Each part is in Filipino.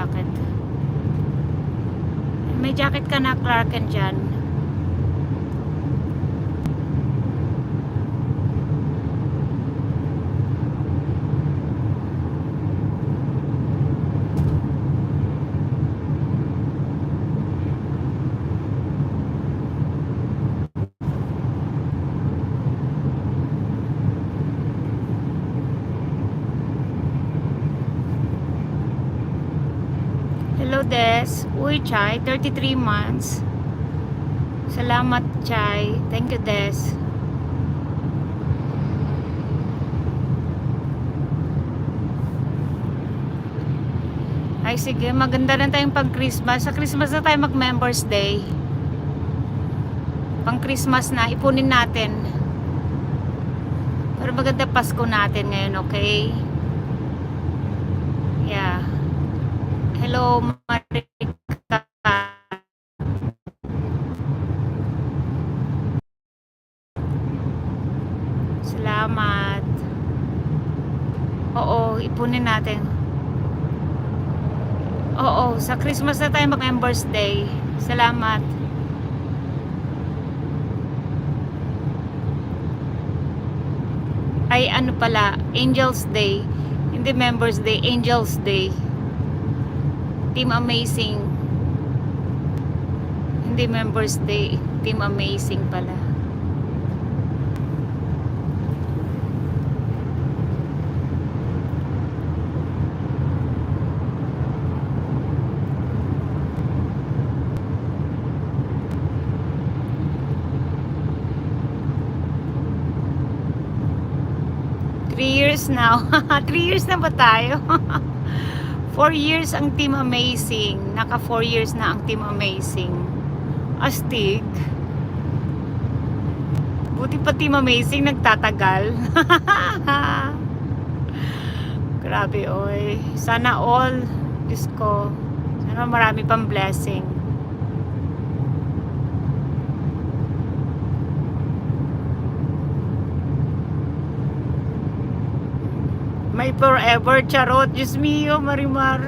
jacket. May jacket ka na, Clark, and dyan. Hello, Des. Uy, Chai, 33 months. Salamat, Chai. Thank you, Des. Ay, sige. Maganda na tayong pag-Christmas. Sa Christmas na tayo mag-Members Day. Pang-Christmas na. Ipunin natin. Pero maganda Pasko natin ngayon, okay? Yeah. Hello, Marika. Salamat. Oo, ipunin natin. Oo, sa Christmas na tayo mag-Members Day. Salamat. Ay, ano pala, Angels Day. Hindi Members Day, Angels Day. Team Amazing. Hindi Members Day, Team Amazing pala. Years now. 3 years na ba tayo? 4 years ang Team Amazing. Naka 4 years na ang Team Amazing. Astig. Buti pa Team Amazing nagtatagal. Grabe, oy. Sana all, Diyos ko. Sana marami pang blessing. May forever, charot. Diyos mio, Marimar.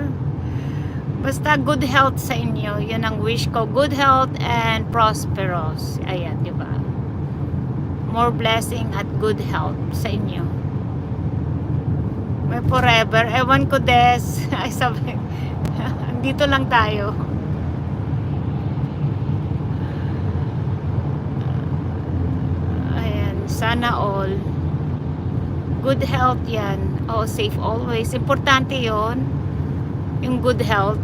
Basta good health sa inyo. Yan ang wish ko. Good health and prosperous. Ayan, di ba? More blessing at good health sa inyo. May forever. Ewan ko, Des. Ay, sabi. Dito lang tayo. Ayan. Sana all. Good health yan. Oh, safe always. Importante yon, yung good health.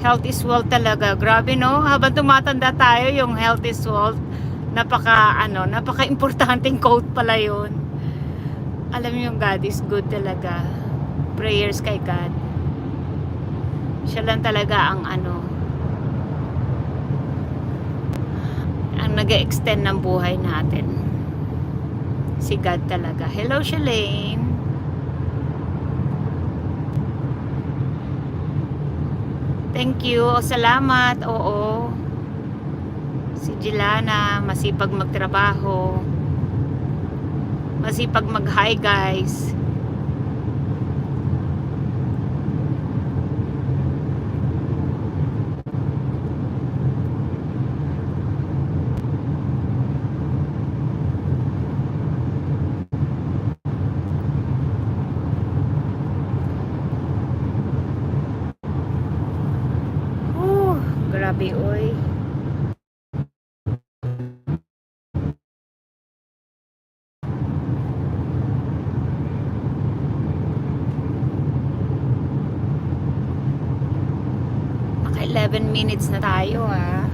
Health is wealth talaga. Grabe, no? Habang tumatanda tayo, yung health is wealth. Napaka-importanting quote pala yun. Alam niyo, God is good talaga. Prayers kay God. Siya lang talaga ang ang nag-extend ng buhay natin. Si God talaga. Hello, Shalane. Thank you. Salamat. Oo. Si Jilana, masipag magtrabaho. Masipag mag-hi, guys. Grabe, oy. Naka 11 minutes na tayo, ha.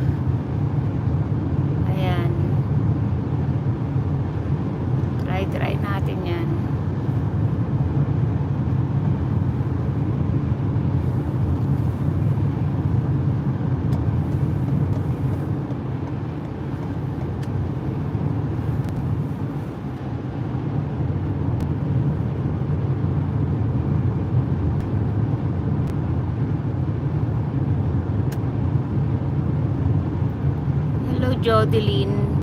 Ayan. Try natin yan. Jodeline.